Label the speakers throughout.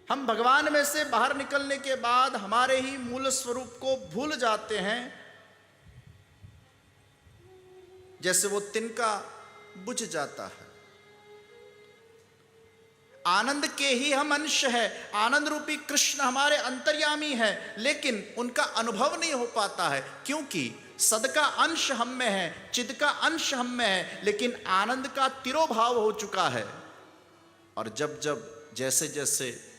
Speaker 1: हम भगवान में से बाहर निकलने के बाद हमारे ही मूल स्वरूप को भूल जाते हैं, जैसे वो तिनका बुझ जाता है। आनंद के ही हम अंश है, आनंद रूपी कृष्ण हमारे अंतर्यामी है, लेकिन उनका अनुभव नहीं हो पाता है, क्योंकि सद का अंश हम में है, चिद का अंश हम में है, लेकिन आनंद का तिरोभाव हो चुका है। और जब जब जैसे जैसे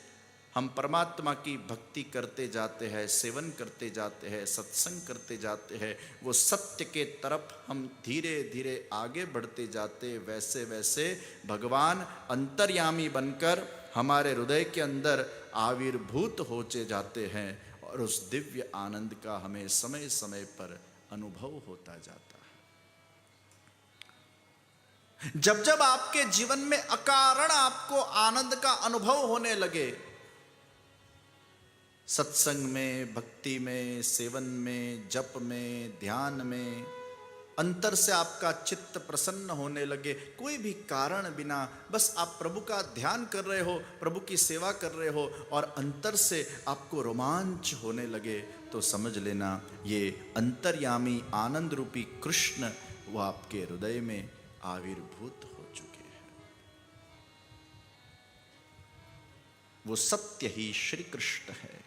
Speaker 1: हम परमात्मा की भक्ति करते जाते हैं, सेवन करते जाते हैं, सत्संग करते जाते हैं, वो सत्य के तरफ हम धीरे धीरे आगे बढ़ते जाते, वैसे वैसे भगवान अंतर्यामी बनकर हमारे हृदय के अंदर आविर्भूत होते जाते हैं और उस दिव्य आनंद का हमें समय समय पर अनुभव होता जाता है। जब जब आपके जीवन में अकारण आपको आनंद का अनुभव होने लगे, सत्संग में, भक्ति में, सेवन में, जप में, ध्यान में, अंतर से आपका चित्त प्रसन्न होने लगे, कोई भी कारण बिना बस आप प्रभु का ध्यान कर रहे हो, प्रभु की सेवा कर रहे हो और अंतर से आपको रोमांच होने लगे, तो समझ लेना ये अंतर्यामी आनंद रूपी कृष्ण वो आपके हृदय में आविर्भूत हो चुके हैं। वो सत्य ही श्री कृष्ण है।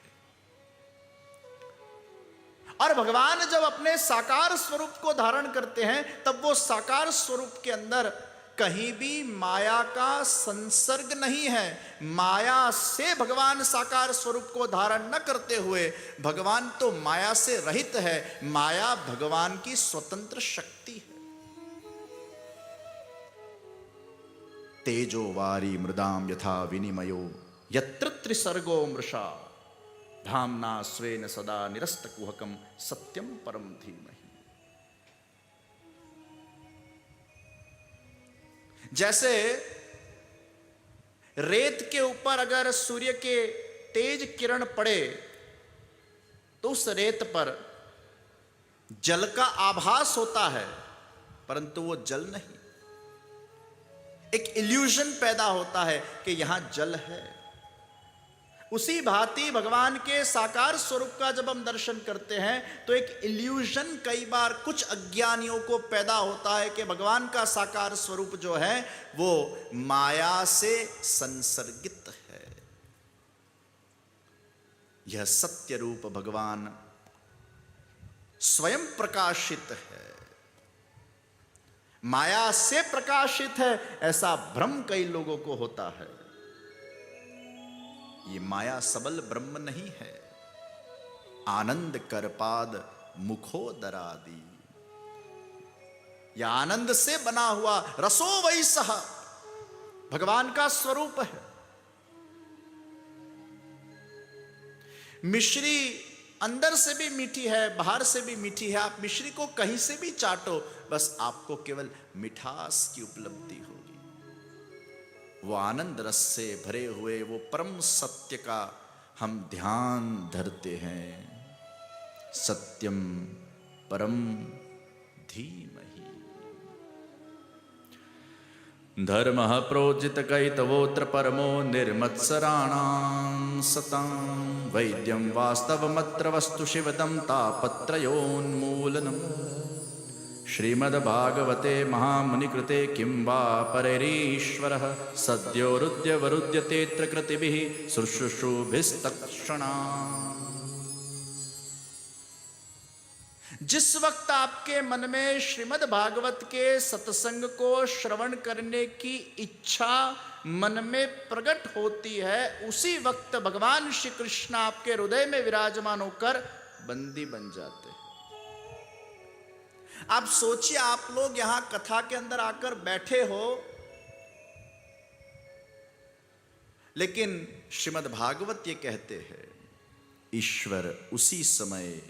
Speaker 1: और भगवान जब अपने साकार स्वरूप को धारण करते हैं, तब वो साकार स्वरूप के अंदर कहीं भी माया का संसर्ग नहीं है। माया से भगवान साकार स्वरूप को धारण न करते हुए, भगवान तो माया से रहित है, माया भगवान की स्वतंत्र शक्ति है। तेजो वारी मृदाम यथा विनिमयो यत्र त्रिसर्गो मृषा धामना स्वेन सदा निरस्तकुहकम सत्यम परम धीमहि। जैसे रेत के ऊपर अगर सूर्य के तेज किरण पड़े तो उस रेत पर जल का आभास होता है, परंतु वो जल नहीं, एक इल्यूजन पैदा होता है कि यहां जल है। उसी भांति भगवान के साकार स्वरूप का जब हम दर्शन करते हैं तो एक इल्यूजन कई बार कुछ अज्ञानियों को पैदा होता है कि भगवान का साकार स्वरूप जो है वो माया से संसर्गित है। यह सत्य रूप भगवान स्वयं प्रकाशित है, माया से प्रकाशित है, ऐसा भ्रम कई लोगों को होता है। ये माया सबल ब्रह्म नहीं है। आनंद करपाद मुखोदरादि, यह आनंद से बना हुआ रसो वैसह भगवान का स्वरूप है। मिश्री अंदर से भी मीठी है, बाहर से भी मीठी है। आप मिश्री को कहीं से भी चाटो, बस आपको केवल मिठास की उपलब्धि होगी। वो आनंद रस से भरे हुए वो परम सत्य का हम ध्यान धरते हैं। सत्यम परम धीमहि। धर्मः प्रोजित कैतवोत्र परमो निर्मत्सराणां सतां वैद्यं वास्तवमत्र वस्तु शिवदं तापत्रयोन्मूलनम्। श्रीमद्भागवते महामुनिकृते किं वा परैरीश्वरः सद्योरुद्यवरुध्यतेऽत्र कृतिभिः शुश्रूषुभिस्तत्क्षणात्। जिस वक्त आपके मन में श्रीमद् भागवत के सत्संग को श्रवण करने की इच्छा मन में प्रकट होती है, उसी वक्त भगवान श्री कृष्ण आपके हृदय में विराजमान होकर बंदी बन जाते हैं। आप सोचिए, आप लोग यहां कथा के अंदर आकर बैठे हो, लेकिन श्रीमद् भागवत ये कहते हैं ईश्वर उसी समय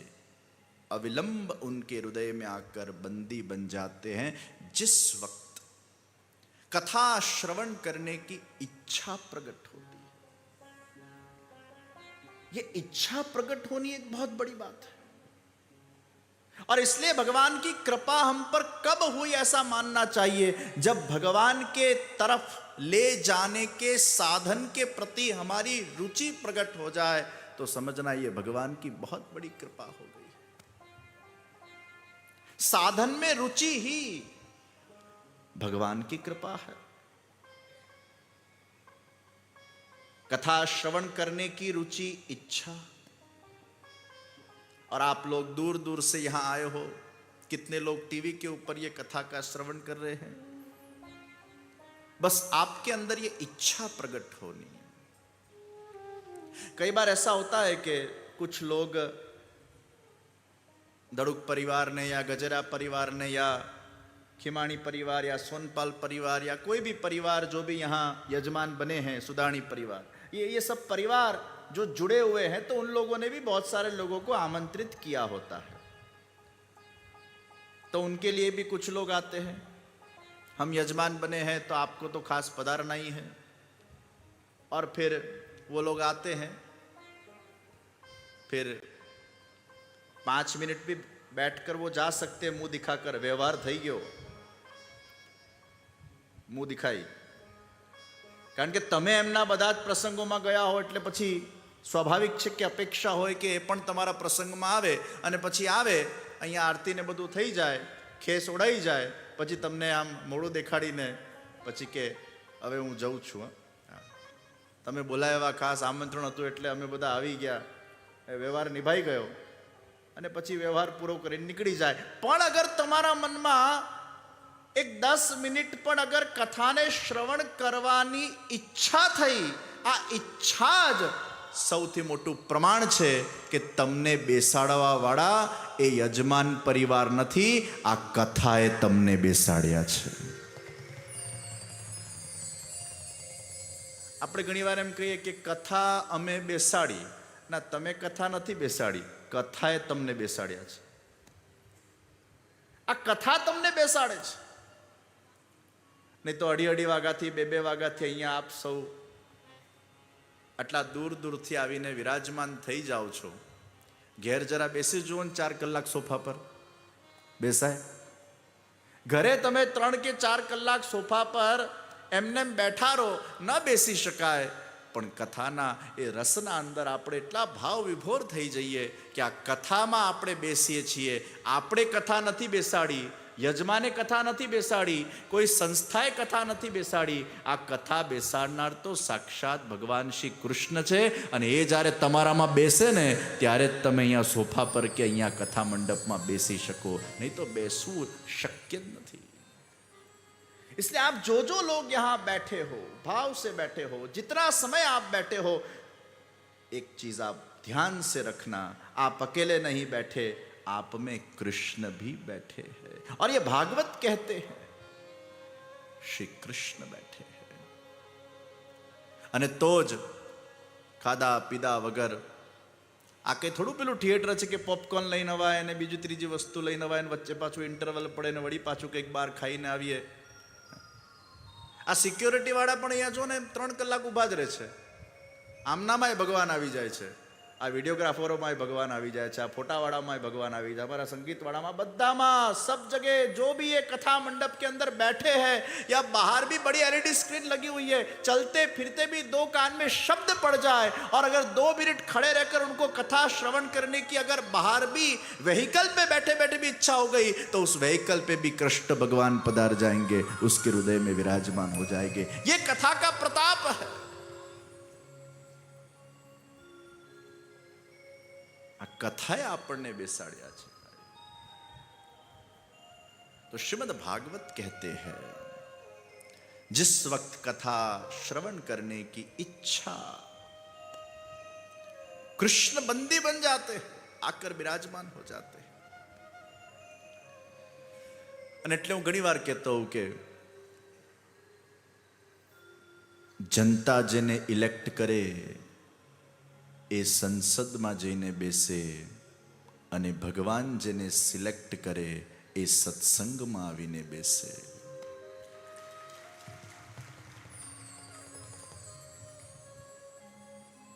Speaker 1: अविलंब उनके हृदय में आकर बंदी बन जाते हैं जिस वक्त कथा श्रवण करने की इच्छा प्रकट होती है। यह इच्छा प्रकट होनी एक बहुत बड़ी बात है। और इसलिए भगवान की कृपा हम पर कब हुई ऐसा मानना चाहिए, जब भगवान के तरफ ले जाने के साधन के प्रति हमारी रुचि प्रकट हो जाए तो समझना ये भगवान की बहुत बड़ी कृपा हो गई। साधन में रुचि ही भगवान की कृपा है। कथा श्रवण करने की रुचि, इच्छा, और आप लोग दूर दूर से यहां आए हो, कितने लोग टीवी के ऊपर ये कथा का श्रवण कर रहे हैं, बस आपके अंदर ये इच्छा प्रकट होनी है। कई बार ऐसा होता है कि कुछ लोग दड़ुक परिवार ने या गजरा परिवार ने या खिमाणी परिवार या सोनपाल परिवार या कोई भी परिवार जो भी यहाँ यजमान बने हैं, सुदानी परिवार, ये सब परिवार जो जुड़े हुए हैं, तो उन लोगों ने भी बहुत सारे लोगों को आमंत्रित किया होता है। तो उनके लिए भी कुछ लोग आते हैं, हम यजमान बने हैं तो आपको तो खास पधारना ही है। और फिर वो लोग आते हैं, फिर 5 मिनट भी बैठकर वो जा सकते हैं, मुंह दिखाकर, व्यवहार થઈ ગયો, મું દિખાઈ, કારણ કે તમે એમના બધા જ પ્રસંગોમાં ગયા હો એટલે પછી સ્વાભાવિક છે કે અપેક્ષા હોય કે એ પણ તમારા પ્રસંગમાં આવે, અને પછી આવે અહીંયા આરતીને બધું થઈ જાય, ખેસ ઓડાઈ જાય, પછી તમને આમ મોઢું દેખાડીને પછી કે હવે હું જઉં છું, તમે બોલાવ્યા, ખાસ આમંત્રણ હતું એટલે અમે બધા આવી ગયા, વ્યવહાર નિભાઈ ગયો, અને પછી વ્યવહાર પૂરો કરીને નીકળી જાય। પણ અગર તમારા મનમાં એક 10 મિનિટ પણ અગર કથાને શ્રવણ કરવાની ઈચ્છા થઈ, આ ઈચ્છા જ સૌથી મોટું પ્રમાણ છે કે તમને બેસાડવા વાળા એ યજમાન પરિવાર નથી, આ કથાએ તમને બેસાડ્યા છે। આપણે ઘણીવાર એમ કહીએ કે કથા અમે બેસાડી, ના, તમે કથા નથી બેસાડી, કથાએ તમને બેસાડ્યા છે। આ કથા તમને બેસાડે છે, નહીં તો 2:30 વાગ્યાથી 2 વાગ્યાથી અહીંયા આપ સૌ આટલા દૂર દૂરથી આવીને વિરાજમાન થઈ જાઓ છો। ઘેર જરા બેસી જુઓ ને 4 કલાક સોફા પર બેસાય? ઘરે તમે 3 કે 4 કલાક સોફા પર એમને બેઠા રહો, ન બેસી શકાય, પણ કથાના એ રસના અંદર આપણે એટલા ભાવ વિભોર થઈ જઈએ કે આ કથામાં આપણે બેસીએ છીએ। આપણે કથા નથી બેસાડી, યજમાને કથા નથી બેસાડી, કોઈ સંસ્થાએ કથા નથી બેસાડી, આ કથા બેસાડનાર તો સાક્ષાત ભગવાન શ્રી કૃષ્ણ છે। અને એ જ્યારે તમારામાં બેસે ને ત્યારે જ તમે અહીંયા સોફા પર કે અહીંયા કથા મંડપમાં બેસી શકો, નહીં તો બેસવું શક્ય જ નથી। इसलिए आप जो लोग यहां बैठे हो, भाव से बैठे हो, जितना समय आप बैठे हो, एक चीज आप ध्यान से रखना, आप अकेले नहीं बैठे, आप में कृष्ण भी बैठे हैं। और ये भागवत कहते हैं श्री कृष्ण बैठे हैं। અને તો જ ખાધા પીધા વગર આ કઈ થોડું પેલું થિયેટર છે કે પોપકોર્ન લઈને અવાય અને બીજી ત્રીજી વસ્તુ લઈને અવાય ને વચ્ચે પાછું ઇન્ટરવલ પડે ને વળી પાછું કંઈક બહાર ખાઈને આવીએ। આ સિક્યોરિટી વાળા પણ અહીંયા જો ને 3 કલાક ઊભા જ રહે છે, આમનામાંય ભગવાન આવી જાય છે, આ વિડીયોગ્રાફરોમાંય भगवान આવી જાય છે, આ ફોટાવાળામાંય भगवान આવી જાય, हमारा संगीत वाड़ा बद्दामा सब जगह जो भी ये कथा मंडप के अंदर बैठे हैं या बाहर भी बड़ी एलईडी स्क्रीन लगी हुई है, चलते फिरते भी 2 कान में शब्द पड़ जाए और अगर 2 मिनट खड़े रहकर उनको कथा श्रवण करने की अगर बाहर भी व्हीकल पे बैठे बैठे भी इच्छा हो गई तो उस व्हीकल पे भी कृष्ण भगवान पधार जाएंगे, उसके हृदय में विराजमान हो जाएंगे। ये कथा का प्रताप है। આ કથાએ આપણને બેસાડ્યા છે। तो श्रीमद् भागवत कहते हैं जिस वक्त कथा श्रवण करने की इच्छा, कृष्ण बंदी बन जाते हैं, आकर विराजमान हो जाते हैं। અને એટલે હું ઘણી વાર કહેતો હોઉં કે જનતા જેને ઇલેક્ટ કરે એ સંસદમાં જઈને બેસે, અને ભગવાન જેને સિલેક્ટ કરે એ સત્સંગમાં આવીને બેસે।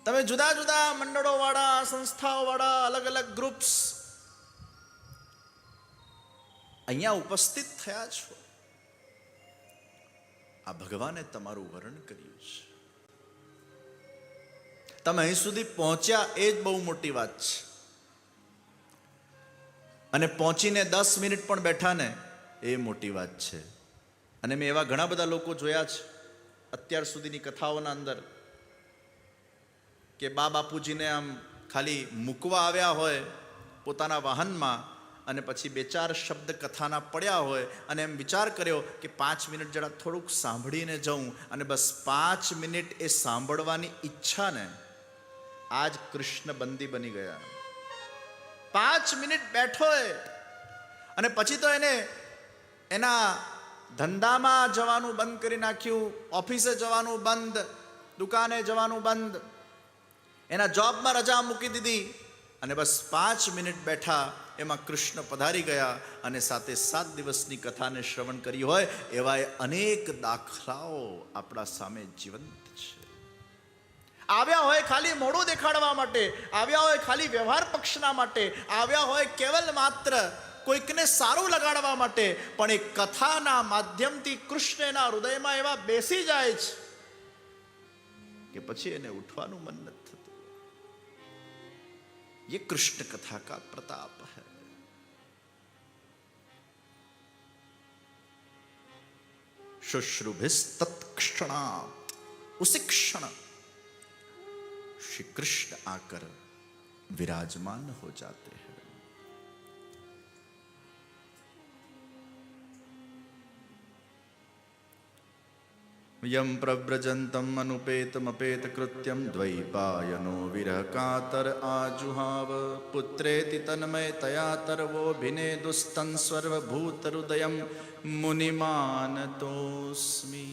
Speaker 1: તમે જુદા જુદા મંડળો વાળા, સંસ્થાઓ વાળા, અલગ અલગ ગ્રુપ્સ અહીંયા ઉપસ્થિત થયા છો, આ ભગવાને તમારું વરણ કર્યું છે. તમે અહીં સુધી પહોંચ્યા એ જ બહુ મોટી વાત છે. અને પહોંચીને 10 મિનિટ પણ બેઠા ને એ મોટી વાત છે. અને મેં એવા ઘણા બધા લોકો જોયા છે અત્યાર સુધીની કથાઓના અંદર કે બા બાપુજીને આમ ખાલી મૂકવા આવ્યા હોય પોતાના વાહનમાં અને પછી 2-4 શબ્દ કથાના પડ્યા હોય અને એમ વિચાર કર્યો કે 5 મિનિટ જરા થોડુંક સાંભળીને જાઉં, અને બસ 5 મિનિટ એ સાંભળવાની ઈચ્છા ને આજ કૃષ્ણ બંદી બની ગયા. 5 મિનિટ બેઠો અને પછી તો એને એના ધંધામાં જવાનું બંધ કરી નાખ્યું, ઓફિસે જવાનું બંધ, દુકાને જવાનું બંધ, એના જોબમાં રજા મૂકી દીધી અને બસ 5 મિનિટ બેઠા એમાં કૃષ્ણ પધારી ગયા અને 7 દિવસની કથાને શ્રવણ કરી હોય એવા અનેક દાખલાઓ આપણા સામે જીવંત છે. આવ્યા હોય ખાલી મોઢું દેખાડવા માટે, આવ્યા હોય ખાલી વ્યવહાર પક્ષના માટે, આવ્યા હોય કેવલ માત્ર કોઈકને સારું લગાડવા માટે, પણ એ કથાના માધ્યમથી કૃષ્ણ એના હૃદયમાં એવા બેસી જાય છે કે પછી એને ઉઠવાનું મન નથી થતું. ये कृष्ण कथा का प्रताप है. शुश्रुभिस्तत्क्षणात्, उसी क्षण श्री कृष्ण आकर विराजमान हो जाते हैं. यम प्रव्रजन्तम अनुपेतमपेत कृत्यम द्वैपायनो विरह कातर आजुहाव पुत्रेति तन्मयतया तरवोभिनेदुस्तं सर्वभूत हृदयं मुनिमानतोस्मि.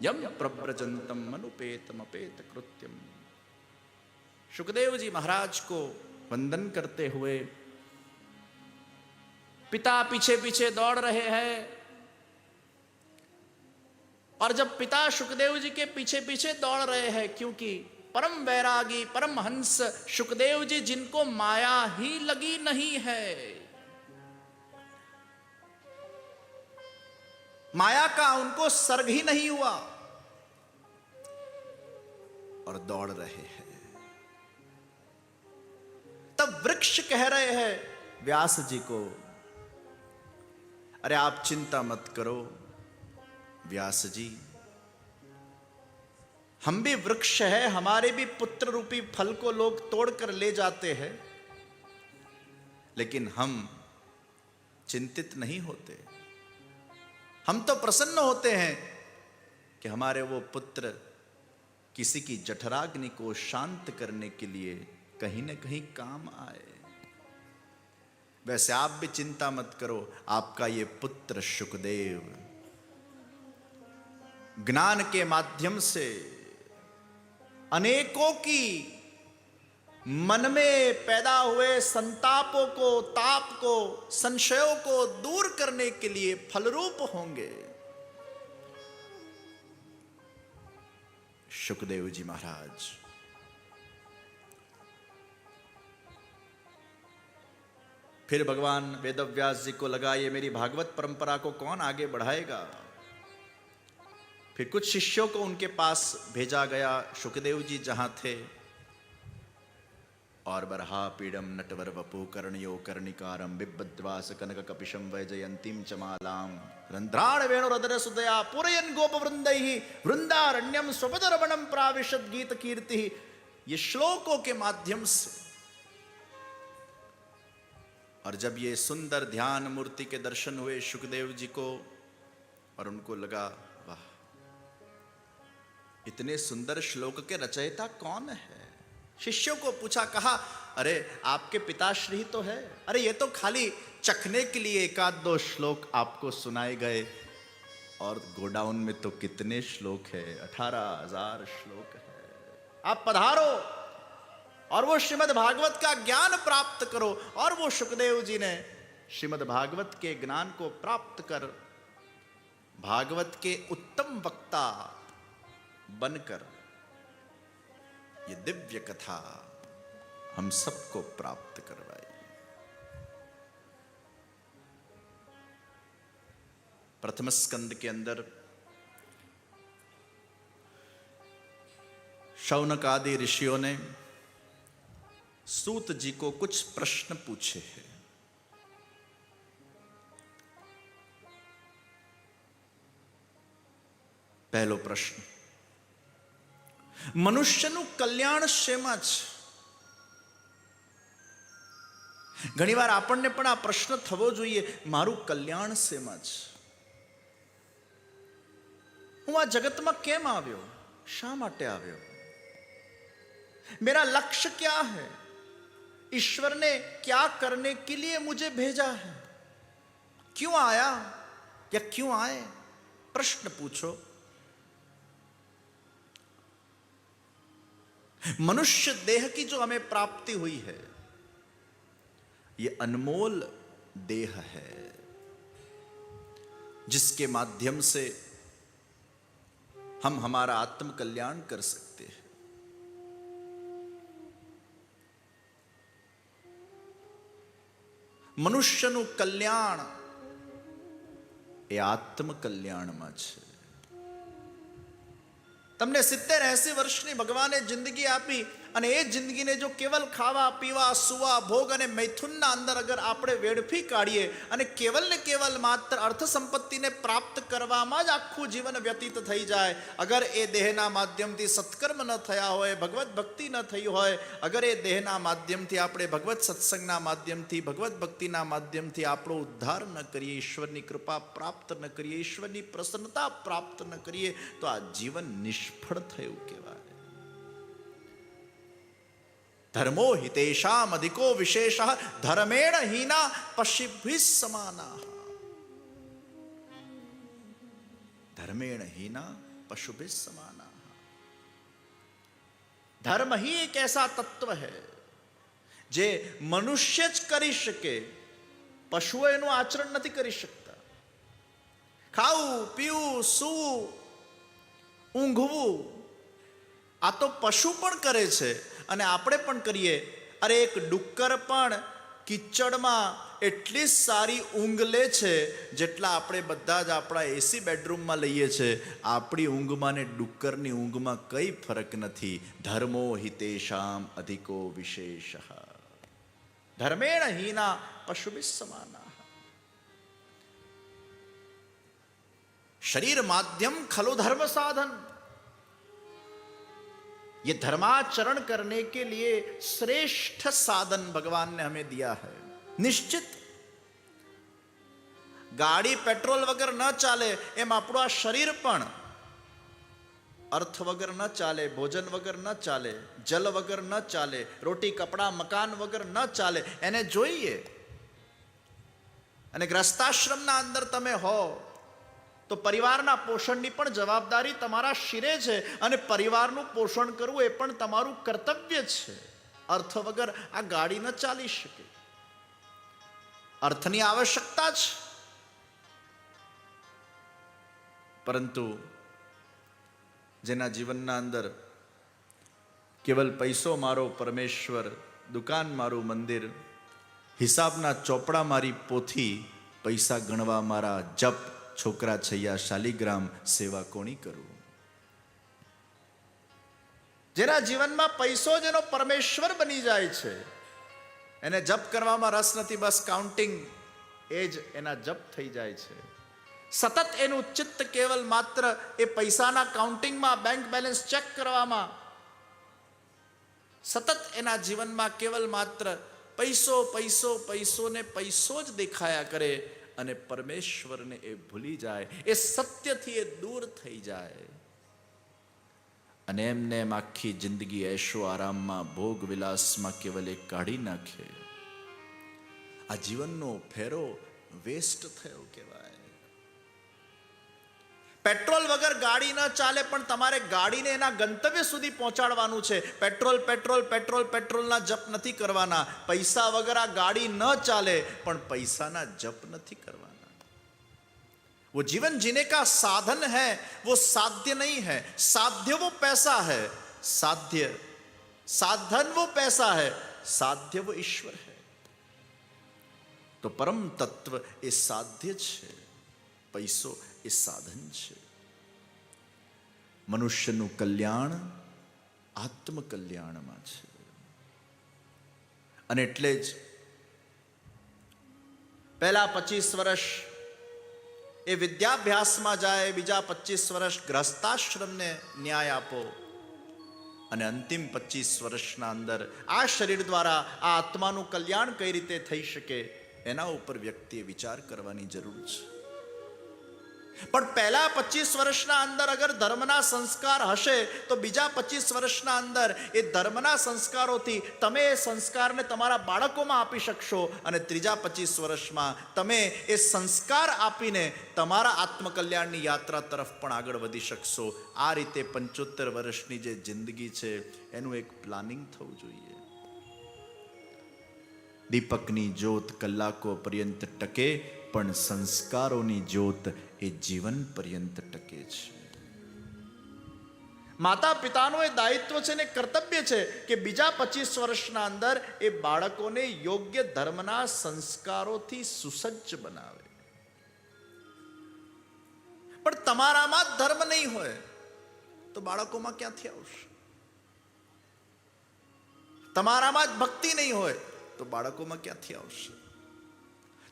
Speaker 1: यम प्रव्रजन्तम अनुपेतमपेत कृत्यम. सुखदेव जी महाराज को वंदन करते हुए पिता पीछे पीछे दौड़ रहे हैं, और जब पिता सुखदेव जी के पीछे पीछे दौड़ रहे हैं, क्योंकि परम वैरागी परम हंस सुखदेव जी जिनको माया ही लगी नहीं है, माया का उनको सर्ग ही नहीं हुआ, और दौड़ रहे हैं. तब वृक्ष कह रहे हैं व्यास जी को, अरे आप चिंता मत करो व्यास जी, हम भी वृक्ष है, हमारे भी पुत्र रूपी फल को लोग तोड़कर ले जाते हैं, लेकिन हम चिंतित नहीं होते. हम तो प्रसन्न होते हैं कि हमारे वो पुत्र किसी की जठराग्नि को शांत करने के लिए कहीं न कहीं काम आए. वैसे आप भी चिंता मत करो, आपका ये पुत्र शुकदेव ज्ञान के माध्यम से अनेकों की मन में पैदा हुए संतापों को, ताप को, संशयों को दूर करने के लिए फलरूप होंगे. शुकदेव जी महाराज फिर भगवान वेदव्यास जी को लगा ये मेरी भागवत परंपरा को कौन आगे बढ़ाएगा. फिर कुछ शिष्यों को उनके पास भेजा गया. शुकदेव जी जहां थे, और बरहा पीडम नटवर वपु कर्णयो कर्णिकारम बिब्बद्वास कनक कपिशम वैजयंतीम चमालाम रंध्राण वेणुरदर सुदया पूरयन गोप वृंदैहि वृंदारण्यम स्वपदरवणम प्राविशद गीत कीर्ति. ये श्लोकों के माध्यम से, और जब ये सुंदर ध्यान मूर्ति के दर्शन हुए शुकदेव जी को, और उनको लगा वाह, इतने सुंदर श्लोक के रचयिता कौन है. शिष्यों को पूछा, कहा अरे आपके पिताश्री तो है, अरे ये तो खाली चखने के लिए 1-2 श्लोक आपको सुनाए गए, और गोडाउन में तो कितने श्लोक है, 18,000 श्लोक है. आप पधारो और वो श्रीमद् भागवत का ज्ञान प्राप्त करो. और वो शुकदेव जी ने श्रीमद् भागवत के ज्ञान को प्राप्त कर भागवत के उत्तम वक्ता बनकर ये दिव्य कथा हम सबको प्राप्त करवाई. प्रथम स्कंद के अंदर शौनक आदि ऋषियों ने सूत जी को कुछ प्रश्न पूछे हैं। पहलो प्रश्न, મનુષ્યનું કલ્યાણ શેમાં છે? ઘણીવાર આપણને પણ આ પ્રશ્ન થવો જોઈએ, મારું કલ્યાણ શેમાં છે? હું આ જગતમાં કેમ આવ્યો? શા માટે આવ્યો? मेरा लक्ष्य क्या है? ईश्वर ने क्या करने के लिए मुझे भेजा है? क्यों आया या क्यों आए? प्रश्न पूछो। मनुष्य देह की जो हमें प्राप्ति हुई है, ये अनमोल देह है, जिसके माध्यम से हम हमारा आत्म कल्याण कर सकते हैं। મનુષ્યનું કલ્યાણ એ આત્મ કલ્યાણમાં છે. તમને 70-80 વર્ષની ભગવાને જિંદગી આપી અને એ જિંદગીને જો કેવલ ખાવા પીવા સુવા ભોગ અને મૈથુનના અંદર અગર આપણે વેડફી કાઢીએ અને કેવલ ને કેવલ માત્ર અર્થ સંપત્તિને પ્રાપ્ત કરવામાં જ આખું જીવન વ્યતીત થઈ જાય, અગર એ દેહના માધ્યમથી સત્કર્મ ન થયા હોય, ભગવત ભક્તિ ન થઈ હોય, અગર એ દેહના માધ્યમથી આપણે ભગવત સત્સંગના માધ્યમથી ભગવત ભક્તિના માધ્યમથી આપણો ઉદ્ધાર ન કરીએ, ઈશ્વરની કૃપા પ્રાપ્ત ન કરીએ, ઈશ્વરની પ્રસન્નતા પ્રાપ્ત ન કરીએ, તો આ જીવન નિષ્ફળ થયું કહેવાય. ધર્મો હિતેષામ અધિકો વિશેષ ધર્મેણ હીના પશિભિઃ સમાના. ધર્મેણ हीना पशुभिः समाना. धर्म ही एक ऐसा तत्व है જે મનુષ્ય જ કરી શકે, પશુઓ એનું આચરણ નથી કરી શકતા. ખાવું પીવું સૂવું ઊંઘવું આ તો પશુ પણ કરે છે અને આપણે પણ કરીએ. અરે એક ડુક્કર પણ કિચડમાં એટલી સારી ઊંઘ લે છે જેટલા આપણે બધા જ આપણા એસી બેડરૂમમાં લઈએ છીએ. આપણી ઊંઘમાં ને ડુક્કરની ઊંઘમાં કઈ ફરક નથી. ધર્મો હિતેષામ અધિકો વિશેષ ધર્મેણ હીના પશુભિઃ સમાના. शरीर माध्यम खलु धर्म साधन. ये धर्माचरण करने के लिए श्रेष्ठ साधन भगवान ने हमें दिया है. निश्चित गाड़ी पेट्रोल वगर न चाले एम આપણું આ શરીર પણ અર્થ વગર ન ચાલે, ભોજન વગર ન ચાલે, જલ વગર ન ચાલે, રોટી કપડા મકાન વગર ન ચાલે. એને જોઈએ. અને ગ્રસ્તાશ્રમના અંદર તમે હો તો પરિવારના પોષણની પણ જવાબદારી તમારા શિરે છે અને પરિવારનું પોષણ કરવું એ પણ તમારું કર્તવ્ય છે. અર્થ વગર આ ગાડી ન ચાલી શકે. અર્થની આવશ્યકતા છે. પરંતુ જેના જીવનના અંદર કેવલ પૈસો મારો પરમેશ્વર, દુકાન મારું મંદિર, હિસાબના ચોપડા મારી પોથી, પૈસા ગણવા મારા જપ, છોકરા છૈયા શાલિગ્રામ, સેવા કોની કરું. જેના જીવનમાં પૈસો જેનો પરમેશ્વર બની જાય છે એને જપ કરવામાં રસ નથી. બસ કાઉન્ટિંગ એ જ એના જપ થઈ જાય છે. સતત એનું ચિત્ત કેવલ માત્ર એ પૈસાના કાઉન્ટિંગમાં, બેંક બેલેન્સ ચેક કરવામાં, સતત એના જીવનમાં કેવલ માત્ર પૈસો પૈસો પૈસો ને પૈસો જ દેખાયા કરે અને પરમેશ્વરને એ ભૂલી જાય, એ સત્યથી એ દૂર થઈ જાય અને એમને એમ આખી જિંદગી એશો આરામમાં, ભોગ વિલાસમાં કેવલ એ કાઢી નાખે. આ જીવનનો ફેરો વેસ્ટ થયો કહેવાય. પેટ્રોલ વગર ગાડી ન ચાલે પણ તમારે ગાડીને એના ગંતવ્ય સુધી પહોંચાડવાનું છે. પેટ્રોલ પેટ્રોલ પેટ્રોલ પેટ્રોલના જપ નથી કરવાના. પૈસા વગર આ ગાડી ન ચાલે પણ પૈસાના જપ નથી કરવાના. वो जीवन जीने का साधन है, वो साध्य नहीं है. साध्य वो पैसा है, साध्य साधन वो पैसा है, साध्य वो ईश्वर है. तो परम तत्व એ સાધ્ય છે. પૈસો એ સાધન છે. મનુષ્યનું કલ્યાણ આત્મકલ્યાણમાં છે. અને એટલે જ પહેલા 25 વર્ષ એ વિદ્યાભ્યાસમાં જાય, બીજા 25 વર્ષ ગ્રહસ્થાશ્રમને ન્યાય આપો, અને અંતિમ 25 વર્ષના અંદર આ શરીર દ્વારા આ આત્માનું કલ્યાણ કઈ રીતે થઈ શકે એના ઉપર વ્યક્તિએ વિચાર કરવાની જરૂર છે. પણ પહેલા 25 વર્ષના અંદર અગર ધર્મના સંસ્કાર હશે તો બીજા 25 વર્ષના અંદર એ ધર્મના સંસ્કારોથી તમે એ સંસ્કારને તમારા બાળકોમાં આપી શકશો, અને ત્રીજા 25 વર્ષમાં તમે એ સંસ્કાર આપીને તમારા આત્મકલ્યાણની યાત્રા તરફ પણ આગળ વધી શકશો. આ રીતે 75 વર્ષની જે જિંદગી છે એનું એક પ્લાનિંગ થવું જોઈએ. દીપકની જ્યોત કલાકો પર્યંત ટકે, પણ સંસ્કારોની જ્યોત એ જીવન પર્યંત ટકે છે. માતા પિતાનું એ દાયિત્વ છે ને કર્તવ્ય છે કે બીજા 25 વર્ષના અંદર એ બાળકોને યોગ્ય ધર્મના સંસ્કારોથી સુસજ્જ બનાવે. પણ તમારામાં જ ધર્મ નહીં હોય તો બાળકોમાં ક્યાંથી આવશે? તમારામાં જ ભક્તિ નહીં હોય તો બાળકોમાં ક્યાંથી આવશે?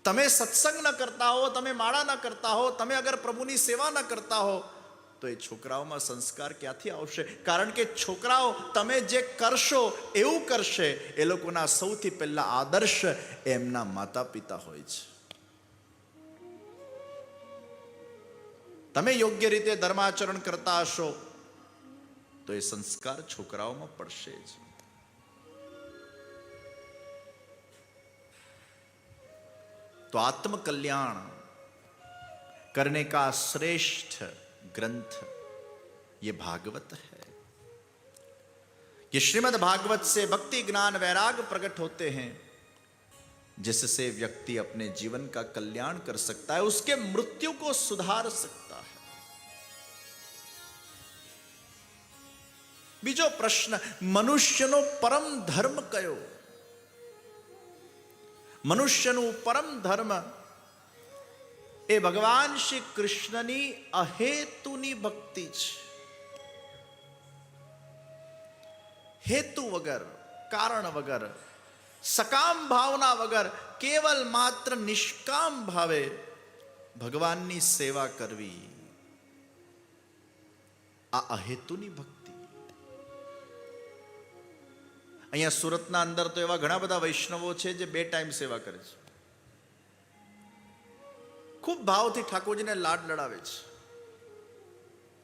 Speaker 1: તમે સત્સંગ ન કરતા હો, તમે માળા ન કરતા હો, તમે અગર પ્રભુની સેવા ન કરતા હો તો એ છોકરાઓમાં સંસ્કાર ક્યાંથી આવશે? કારણ કે છોકરાઓ તમે જે કરશો એવું કરશે. એ લોકોના સૌથી પહેલા આદર્શ એમના માતા પિતા હોય છે. તમે યોગ્ય રીતે ધર્માચરણ કરતા હશો તો એ સંસ્કાર છોકરાઓમાં પડશે જ. तो आत्मकल्याण करने का श्रेष्ठ ग्रंथ ये भागवत है. ये श्रीमद् भागवत से भक्ति ज्ञान वैराग प्रकट होते हैं, जिससे व्यक्ति अपने जीवन का कल्याण कर सकता है, उसके मृत्यु को सुधार सकता है. बीजो प्रश्न, मनुष्यनो परम धर्म कयो? મનુષ્યનું પરમ ધર્મ એ ભગવાન શ્રી કૃષ્ણની અહેતુની ભક્તિ છે. હેતુ વગર, કારણ વગર, સકામ ભાવના વગર, કેવલ માત્ર નિષ્કામ ભાવે ભગવાનની સેવા કરવી, આ અહેતુની ભક્તિ. અહીંયા સુરતના અંદર તો એવા ઘણા બધા વૈષ્ણવો છે જે 2 ટાઈમ સેવા કરે છે. ખૂબ ભાવથી ઠાકોરજીને લાડ લડાવે છે,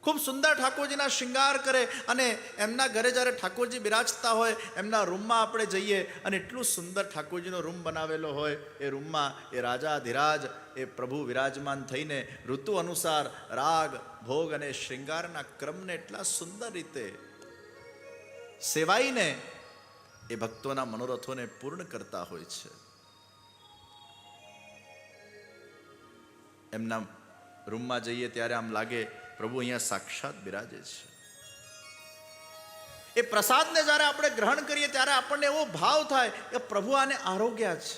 Speaker 1: ખૂબ સુંદર ઠાકોરજીના શૃંગાર કરે, અને એમના ઘરે જ્યારે ઠાકોરજી બિરાજતા હોય એમના રૂમમાં આપણે જઈએ અને એટલું સુંદર ઠાકોરજીનો રૂમ બનાવેલો હોય. એ રૂમમાં એ રાજાધિરાજ એ પ્રભુ વિરાજમાન થઈને ઋતુ અનુસાર રાગ ભોગ અને શૃંગારના ક્રમને એટલા સુંદર રીતે સેવાઈને એ ભક્તોના મનોરથોને પૂર્ણ કરતા હોય છે. એમના રૂમમાં જઈએ ત્યારે આમ લાગે પ્રભુ અહીંયા સાક્ષાત બિરાજે છે. એ પ્રસાદને જ્યારે આપણે ગ્રહણ કરીએ ત્યારે આપણને એવો ભાવ થાય કે પ્રભુ આને આરોગ્યા છે.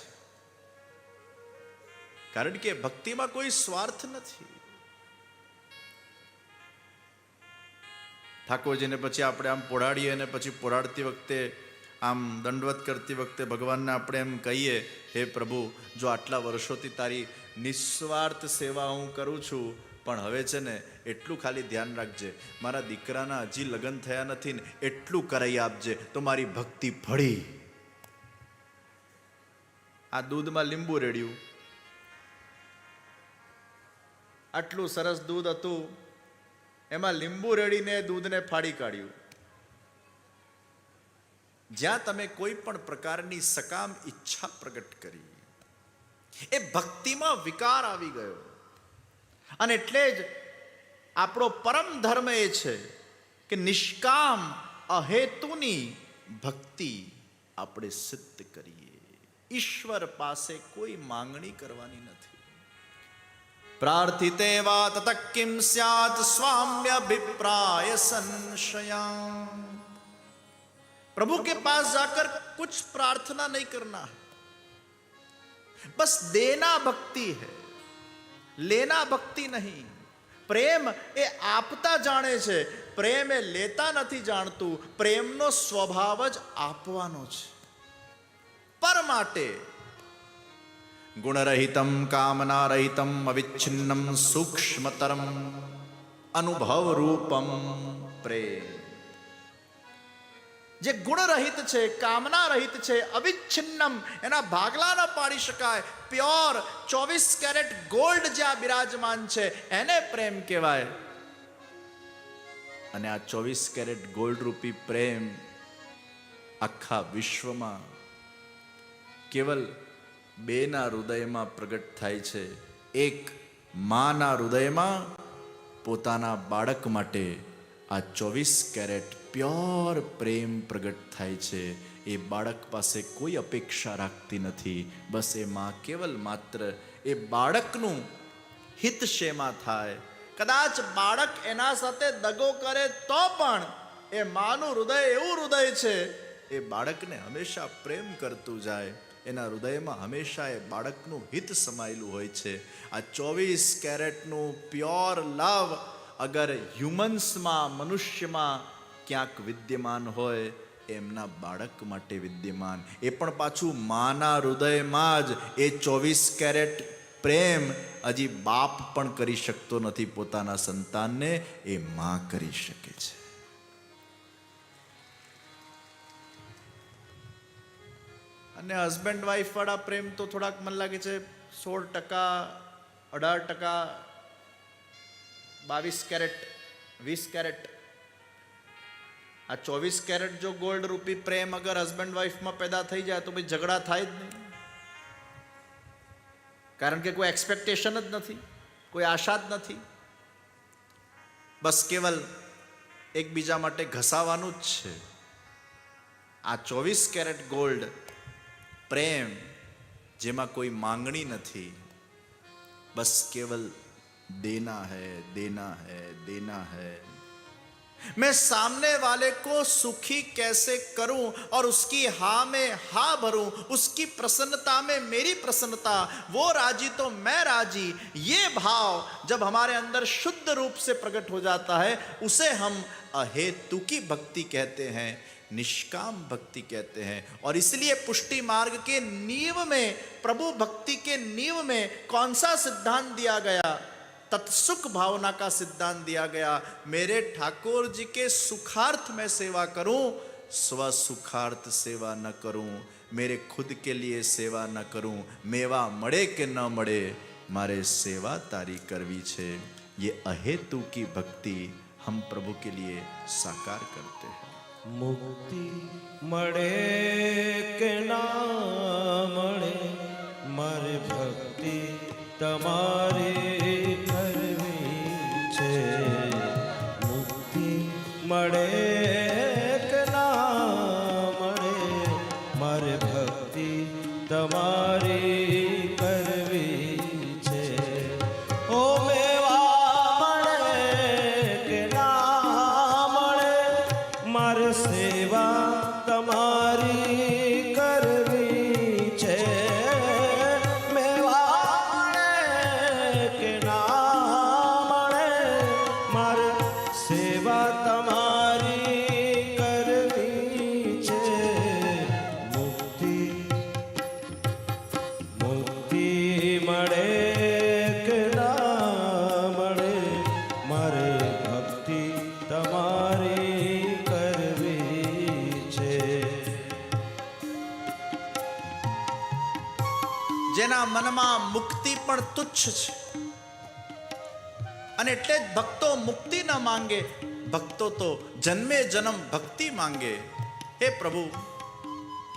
Speaker 1: કારણ કે ભક્તિમાં કોઈ સ્વાર્થ નથી. ઠાકોરજીને પછી આપણે આમ પોઢાડીએ અને પછી પોઢાડતી વખતે આમ દંડવત કરતી વખતે ભગવાનને આપણે એમ કહીએ, હે પ્રભુ, જો આટલા વર્ષોથી તારી નિસ્વાર્થ સેવા હું કરું છું, પણ હવે છે ને એટલું ખાલી ધ્યાન રાખજે, મારા દીકરાના હજી લગ્ન થયા નથી ને એટલું કરાઈ આપજે તો મારી ભક્તિ ફળી. આ દૂધમાં લીંબુ રેડ્યું, આટલું સરસ દૂધ હતું, એમાં લીંબુ રેડીને દૂધને ફાડી કાઢ્યું. જ્યાં તમે કોઈ પણ પ્રકારની સકામ ઈચ્છા પ્રગટ કરી, એ ભક્તિમાં વિકાર આવી ગયો. અને એટલે જ આપણો પરમ ધર્મ એ છે કે નિષ્કામ અહેતુની ભક્તિ આપણે સિદ્ધ કરીએ. ઈશ્વર પાસે કોઈ માંગણી કરવાની નથી. प्रार्थिते वा ततः किं स्यात् स्वाम्यभिप्राय संशयाम्। प्रभु के पास जाकर कुछ प्रार्थना नहीं करना है, बस देना भक्ति है। લેના ભક્તિ નહીં. પ્રેમ એ આપતા જાણે છે, પ્રેમ એ લેતા નથી જાણતું. પ્રેમનો સ્વભાવ જ આપવાનો છે. પર માટે ગુણરહિતમ કામનારહિતમ અવિચ્છિન્નમ સૂક્ષ્મતરમ અનુભવ રૂપમ પ્રેમ. જે ગુણરહિત છે, કામના રહિત છે, અવિચ્છિન્નમ, એના ભાગલા ન પાડી શકાય, પ્યોર 24 કેરેટ ગોલ્ડ જ્યાં બિરાજમાન છે એને પ્રેમ કહેવાય. અને આ 24 કેરેટ ગોલ્ડ રૂપી પ્રેમ આખા વિશ્વમાં કેવલ બેના હૃદયમાં પ્રગટ થાય છે. એક માના હૃદયમાં પોતાના બાળક માટે આ 24 કેરેટ પ્યોર પ્રેમ પ્રગટ થાય છે. એ બાળક પાસે કોઈ અપેક્ષા રાખતી નથી. બસ એ માં કેવલ માત્ર એ બાળકનું હિત શેમાં થાય. કદાચ બાળક એના સાથે દગો કરે તો પણ એ માનું હૃદય એવું હૃદય છે, એ બાળકને હંમેશા પ્રેમ કરતું જાય. એના હૃદયમાં હંમેશા એ બાળકનું હિત સમાયેલું હોય છે. આ 24 કેરેટનું પ્યોર લવ અગર હ્યુમન્સમાં, મનુષ્યમાં ક્યાંક વિદ્યમાન હોય, એમના બાળક માટે વિદ્યમાન. એ પણ પાછું માના હૃદયમાં જ. એ 24 કેરેટ પ્રેમ હજી બાપ પણ કરી શકતો નથી પોતાના સંતાનને, એ માં કરી શકે છે. અને હસબન્ડ વાઈફ વાળા પ્રેમ તો થોડાક મને લાગે છે 16%, 18%, 22 કેરેટ, 20 કેરેટ. આ 24 કેરેટ જો ગોલ્ડ રૂપી પ્રેમ અગર હસબન્ડ વાઈફમાં પેદા થઈ જાય તો ભાઈ ઝઘડા થાય જ નહીં. કારણ કે કોઈ એક્સપેક્ટેશન જ નથી, કોઈ આશા જ નથી. બસ કેવલ એકબીજા માટે ઘસાવાનું જ છે. આ 24 કેરેટ ગોલ્ડ પ્રેમ જેમાં કોઈ માંગણી નથી, બસ કેવલ देना है, देना है, देना है. मैं सामने वाले को सुखी कैसे करूं और उसकी हाँ में हाँ भरूं, उसकी प्रसन्नता में मेरी प्रसन्नता, वो राजी तो मैं राजी. ये भाव जब हमारे अंदर शुद्ध रूप से प्रकट हो जाता है, उसे हम अहेतु की भक्ति कहते हैं, निष्काम भक्ति कहते हैं. और इसलिए पुष्टि मार्ग के नींव में, प्रभु भक्ति के नींव में कौन सा सिद्धांत दिया गया? तत्सुख भावना का सिद्धांत दिया गया. मेरे ठाकुर जी के सुखार्थ में सेवा करूं, स्व सुखार्थ सेवा न करूं, मेरे खुद के लिए सेवा न करूं. मेवा मड़े के न मड़े, मारे सेवा तारी करवी छे. ये अहेतु की भक्ति हम प्रभु के लिए साकार करते हैं.
Speaker 2: मुक्ति मड़े के ना मड़े, मारे भक्ति तमारी करवी छे. मुक्ति मड़े के ना मड़े, मारे भक्ति तमारी करवी छे. ओ मेवा मड़े के ना मड़े, मारे सेवा तमारी करवी छे.
Speaker 1: જેના મનમાં મુક્તિ પણ તુચ્છ છે અને એટલે જ ભક્તો મુક્તિ ન માંગે, ભક્તો તો જન્મે जन्म भक्ति मांगे. हे प्रभु,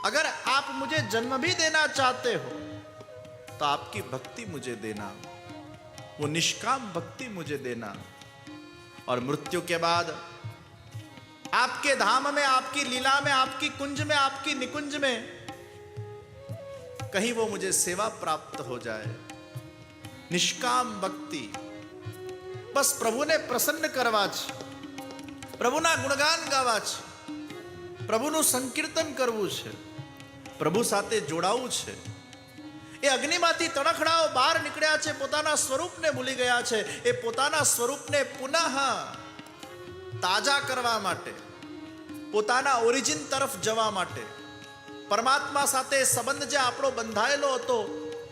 Speaker 1: अगर आप मुझे जन्म भी देना चाहते हो तो आपकी भक्ति मुझे देना, वो निष्काम भक्ति मुझे देना. और मृत्यु के बाद आपके धाम में, आपकी लीला में, आपकी कुंज में, आपकी निकुंज में कहीं वो मुझे सेवा प्राप्त हो जाए. निष्काम भक्ति बस प्रभुने प्रसन्न करवा છે, પ્રભુના ગુણગાન ગાવા છે, પ્રભુનું સંકીર્તન કરવું છે, પ્રભુ સાથે જોડાવું છે. એ અગ્નિમાંથી તણખડાઓ બહાર નીકળ્યા છે, પોતાના સ્વરૂપને ભૂલી ગયા છે. એ પોતાના સ્વરૂપને પુનઃ તાજા કરવા માટે, પોતાના ઓરિજિન તરફ જવા માટે, પરમાત્મા સાથે સંબંધ જે આપણો બંધાયેલો હતો,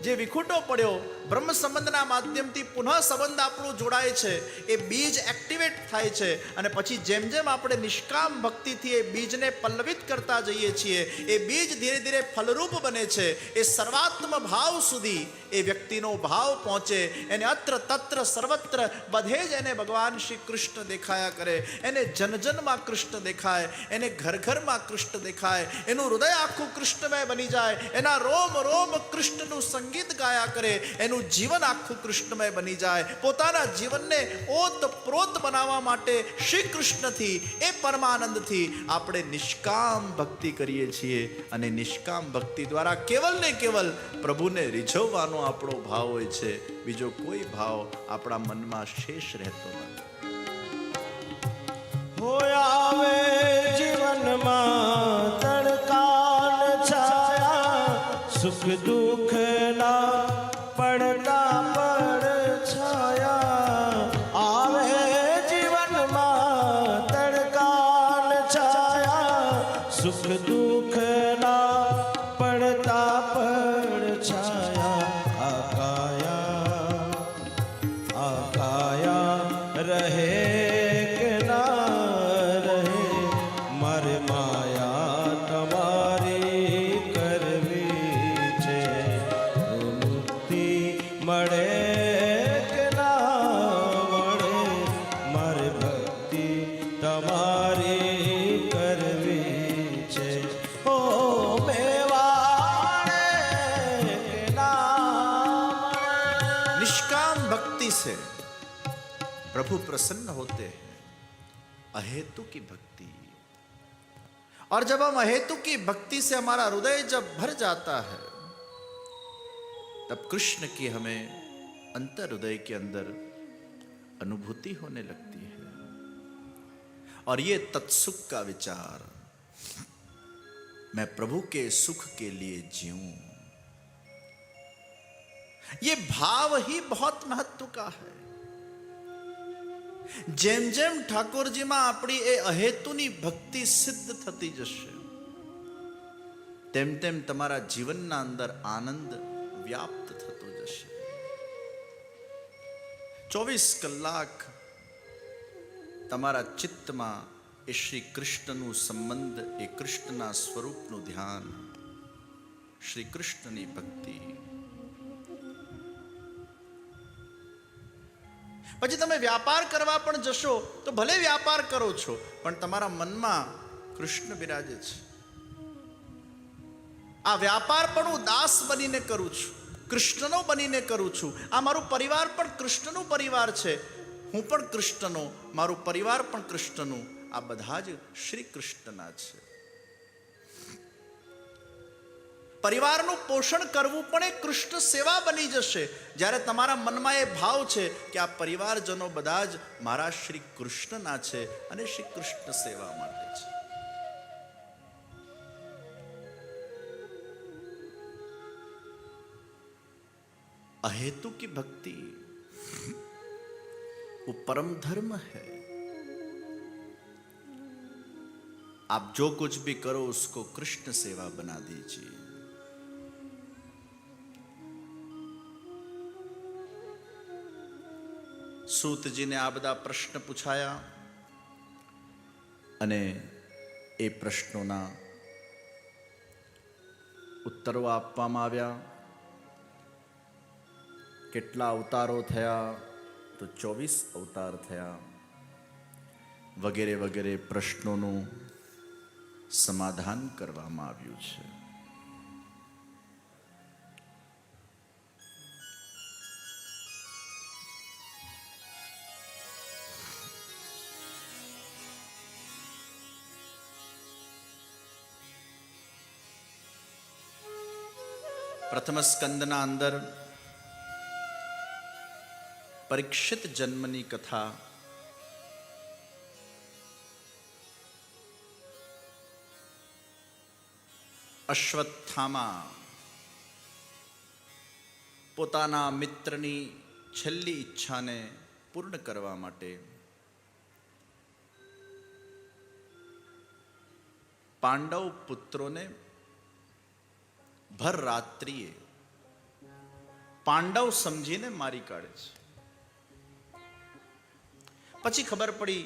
Speaker 1: જે વિખૂટો પડ્યો, બ્રહ્મ સંબંધના માધ્યમથી પુનઃ સંબંધ આપણું જોડાય છે. એ બીજ એક્ટિવેટ થાય છે અને પછી જેમ જેમ આપણે નિષ્કામ ભક્તિથી એ બીજને પલ્લવિત કરતા જઈએ છીએ, એ બીજ ધીરે ધીરે ફલરૂપ બને છે. એ સર્વાત્મ ભાવ સુધી એ વ્યક્તિનો ભાવ પહોંચે. એને અત્ર તત્ર સર્વત્ર બધે જ એને ભગવાન શ્રી કૃષ્ણ દેખાયા કરે. એને જનજનમાં કૃષ્ણ દેખાય, એને ઘર ઘરમાં કૃષ્ણ દેખાય. એનું હૃદય આખું કૃષ્ણમય બની જાય. એના રોમ રોમ કૃષ્ણનું સંગીત ગાયા કરે. એનું જીવન આખું કૃષ્ણમય બની જાય. પોતાના જીવનને ઓતપ્રોત બનાવવા માટે શ્રી કૃષ્ણથી, એ પરમાનંદથી આપણે નિષ્કામ ભક્તિ કરીએ છીએ. અને નિષ્કામ ભક્તિ દ્વારા કેવલ ને કેવલ પ્રભુને રીઝવવાનો આપણો ભાવ હોય છે. બીજો કોઈ ભાવ આપણા મનમાં શેષ રહેતો નથી.
Speaker 2: હોય આવે જીવનમાં તડકાન છાયા, સુખ દુઃખ ના પડતા પડછાયા. આવે જીવનમાં તડકાન છાયા, સુખ દુઃખ ના પડતા પડછાયા. આકાયા રહે કે ના રહે, મારે માયા તમારી કરવી છે. મુક્તિ મળે કે ના મળે, મારે ભક્તિ તમારી કરવી છે. ઓ મેવાડે કે ના મળે.
Speaker 1: निष्काम भक्ति से प्रभु प्रसन्न होते हैं. अहेतु की भक्ति, और जब हम अहेतु की भक्ति से हमारा हृदय जब भर जाता है, तब कृष्ण की हमें अंतर हृदय के अंदर अनुभूति होने लगती है. और ये तत्सुख का विचार, मैं प्रभु के सुख के लिए जीऊं, ये भाव ही बहुत महत्व का है. જેમ જેમ ઠાકોરજીમાં આપણી એ અહેતુની ભક્તિ સિદ્ધ થતી જશે, તેમ તેમ તમારા જીવનના અંદર આનંદ વ્યાપ્ત થતો જશે. 24 કલાક તમારા ચિત્તમાં એ શ્રી કૃષ્ણનું સંબંધ, એ કૃષ્ણના સ્વરૂપનું ધ્યાન, શ્રી કૃષ્ણની ભક્તિ. પછી તમે વ્યાપાર કરવા પણ જશો તો ભલે વ્યાપાર કરો છો, પણ તમારા મનમાં કૃષ્ણ બિરાજે છે. આ વ્યાપાર પણ હું દાસ બનીને કરું છું, કૃષ્ણનો બનીને કરું છું. આ મારું પરિવાર પણ કૃષ્ણનું પરિવાર છે, હું પણ કૃષ્ણનો, મારું પરિવાર પણ કૃષ્ણનું. આ બધા જ શ્રી કૃષ્ણના છે. પરિવારનું પોષણ કરવું પણ એ કૃષ્ણ સેવા બની જશે. જ્યારે તમારા મનમાં એ ભાવ છે કે આ પરિવારજનો બધા જ મારા શ્રી કૃષ્ણના છે અને શ્રી કૃષ્ણ સેવા માટે છે. अहेतु की भक्ति वो परम धर्म है. आप जो कुछ भी करो उसको कृष्ण सेवा बना दीजिए. सूतजीने આ બધા પ્રશ્ન પૂછાયા અને એ પ્રશ્નોના ઉત્તરો આપવામાં આવ્યા. કેટલા અવતારો થયા? તો 24 અવતાર થયા. વગેરે વગેરે પ્રશ્નોનું સમાધાન કરવામાં આવ્યું છે. પ્રથમ સ્કંદના અંદર પરીક્ષિત જન્મની કથા, અશ્વત્થામા પોતાના મિત્રની છેલ્લી ઈચ્છાને પૂર્ણ કરવા માટે પાંડવ પુત્રોને ભર રાત્રિએ પાંડવ સમજીને મારી કાઢે છે. પછી ખબર પડી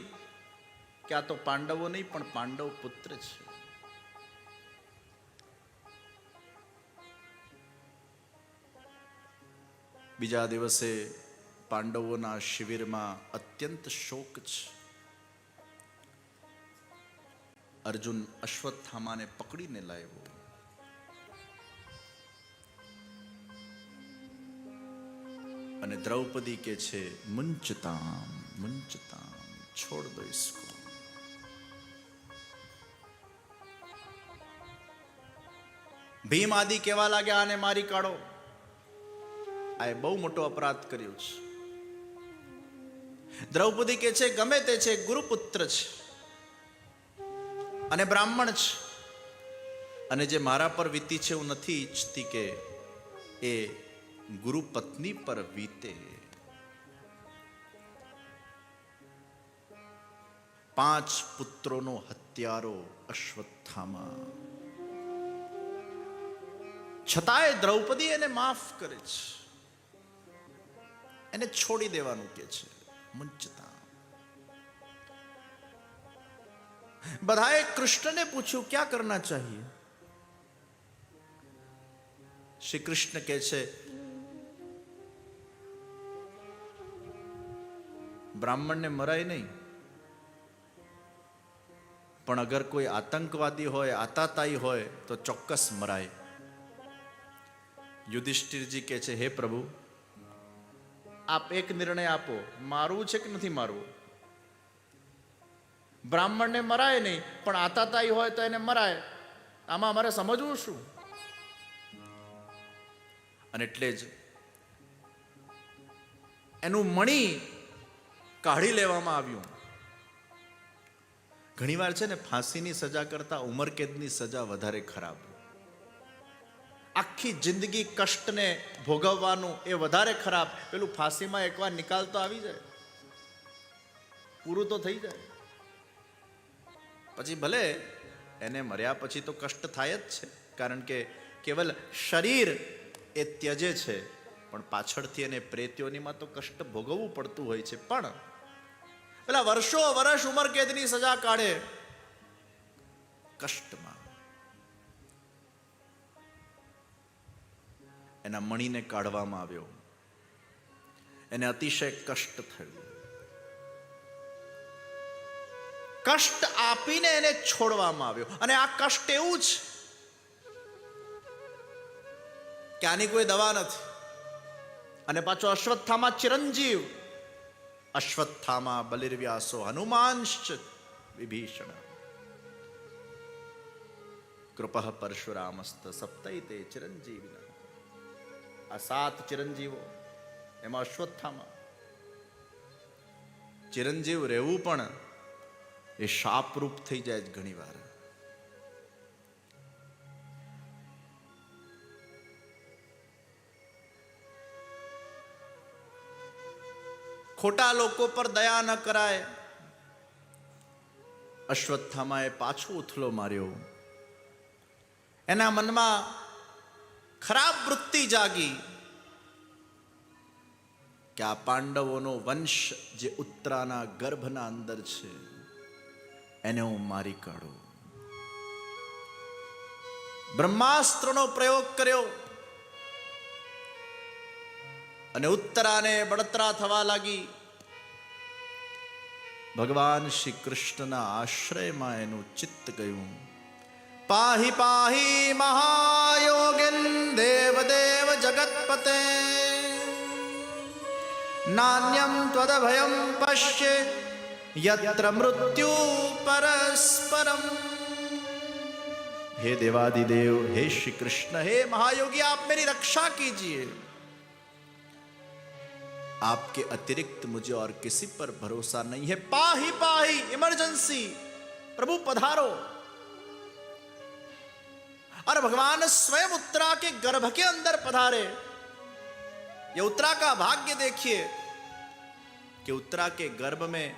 Speaker 1: કે આ તો પાંડવો નહીં પણ પાંડવ પુત્ર છે. બીજા દિવસે પાંડવોના શિબિરમાં અત્યંત શોક છે. અર્જુન અશ્વત્થામાને પકડીને લાવ્યો. અને દ્રૌપદી કે છે મુંચતામ મુંચતામ, છોડ દો इसको. ભીમ આદિ કહેવા લાગ્યા આને મારી કાઢો, આ બહુ મોટો અપરાધ કર્યો છે. દ્રૌપદી કે છે ગમે તે છે, ગુરુપુત્ર છે અને બ્રાહ્મણ છે, અને જે મારા પર વીતી છે હું નથી ઈચ્છતી કે એ ગુરુ પત્ની પર વીતે. 5 પુત્રોનો હત્યારો અશ્વત્થામા, છતાંય દ્રૌપદી એને માફ કરે છે, એને છોડી દેવાનું કે છે. મુંચતા બધાએ કૃષ્ણને પૂછ્યું ક્યાં કરના ચાહીએ. શ્રી કૃષ્ણ કહે છે બ્રાહ્મણને મરાય નહીં, પણ અગર કોઈ આતંકવાદી હોય, આતાતાઈ હોય તો ચોક્કસ મરાય. યુધિષ્ઠિરજી કહે છે હે પ્રભુ, આપ એક નિર્ણય આપો, મારવું છે કે નથી મારવું? બ્રાહ્મણને મરાય નહીં પણ આતાતાઈ હોય તો એને મરાય, આમાં અમારે સમજવું શું? અને એટલે જ એનું મણી કાઢી લેવામાં આવ્યું. ઘણીવાર છે ને ફાંસીની સજા કરતા ઉંમરકેદની સજા વધારે ખરાબ. આખી જિંદગી કષ્ટને ભોગવવાનું એ વધારે ખરાબ. પેલું ફાંસીમાં એકવાર નિકાલ તો આવી જાય, પૂરું તો થઈ જાય. પછી ભલે એને મર્યા પછી તો કષ્ટ થાય જ છે, કારણ કે કેવલ શરીર એ ત્યજે છે, પણ પાછળથી એને પ્રેત્યોનીમાં તો કષ્ટ ભોગવવું પડતું હોય છે. પણ પેલા વર્ષો વર્ષ ઉંમર કેદની સજા કાઢે કષ્ટમાં, એના મણીને કાઢવામાં આવ્યો, એને અતિશય કષ્ટ થયું. કષ્ટ આપીને એને છોડવામાં આવ્યો. અને આ કષ્ટ એવું છે કે આની કોઈ દવા નથી. અને પાછો અશ્વત્થામા ચિરંજીવ, અશ્વત્થામા બલિર્વ્યાસો હનુમાનશ્ચ વિભીષણ, કૃપઃ પરશુરામસ્ત સપ્તૈતે ચિરંજીવિન. આ 7 ચિરંજીવો, એમાં અશ્વત્થામા. ચિરંજીવ રહેવું પણ એ શાપરૂપ થઈ જાય છે ઘણી વાર. ખોટા લોકો પર દયા ન કરાય. અશ્વત્થામાએ પાછો ઉથલો માર્યો. એના મનમાં ખરાબ વૃત્તિ જાગી કે આ પાંડવોનો વંશ જે ઉત્તરાના ગર્ભના અંદર છે એને હું મારી કાઢું. બ્રહ્માસ્ત્રનો પ્રયોગ કર્યો અને ઉત્તરાને બળતરા થવા લાગી. ભગવાન શ્રી કૃષ્ણના આશ્રયમાં એનું ચિત્ત ગયું. પાહી પાહી મહાયોગિન દેવદેવ જગતપતે, નાન્યમ ત્વદભયમ પશ્ય યત્ર મૃત્યુ પરસ્પરમ. हे देवादिदेव, हे श्री कृष्ण, हे महायोगी, आप मेरी रक्षा कीजिए. आपके अतिरिक्त मुझे और किसी पर भरोसा नहीं है. पाही पाही, इमरजेंसी, प्रभु पधारो. और भगवान स्वयं उत्तरा के गर्भ के अंदर पधारे ये उत्तरा का भाग्य देखिए कि उत्तरा के गर्भ में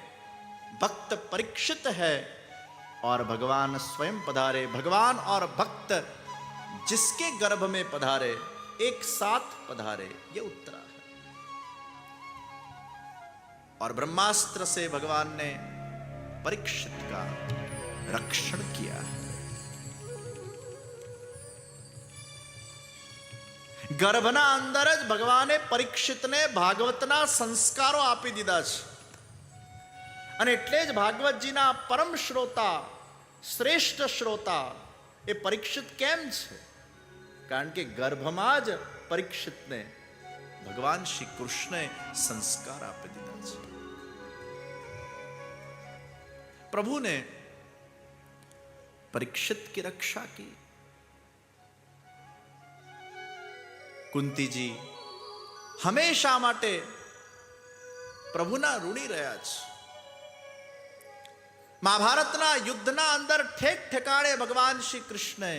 Speaker 1: भक्त परीक्षित है और भगवान स्वयं पधारे। भगवान और भक्त जिसके गर्भ में पधारे एक साथ पधारे, ये उत्तरा है। और ब्रह्मास्त्र से भगवान ने परीक्षित का रक्षण किया है। ગર્ભના અંદર જ ભગવાને પરીક્ષિતને ભાગવતના સંસ્કારો આપી દીધા છે અને એટલે જ ભાગવતજીના પરમ શ્રોતા, શ્રેષ્ઠ શ્રોતા એ પરીક્ષિત કેમ છે? કારણ કે ગર્ભમાં જ પરીક્ષિતને ભગવાન શ્રી કૃષ્ણે સંસ્કાર આપી દીધા છે। प्रभु ने परीक्षित की रक्षा की। कुंती जी हमेशा माटे प्रभुना ऋणी रह्या छे। महाभारतना युद्धना अंदर ठेक ठेकाणे भगवान श्री कृष्णे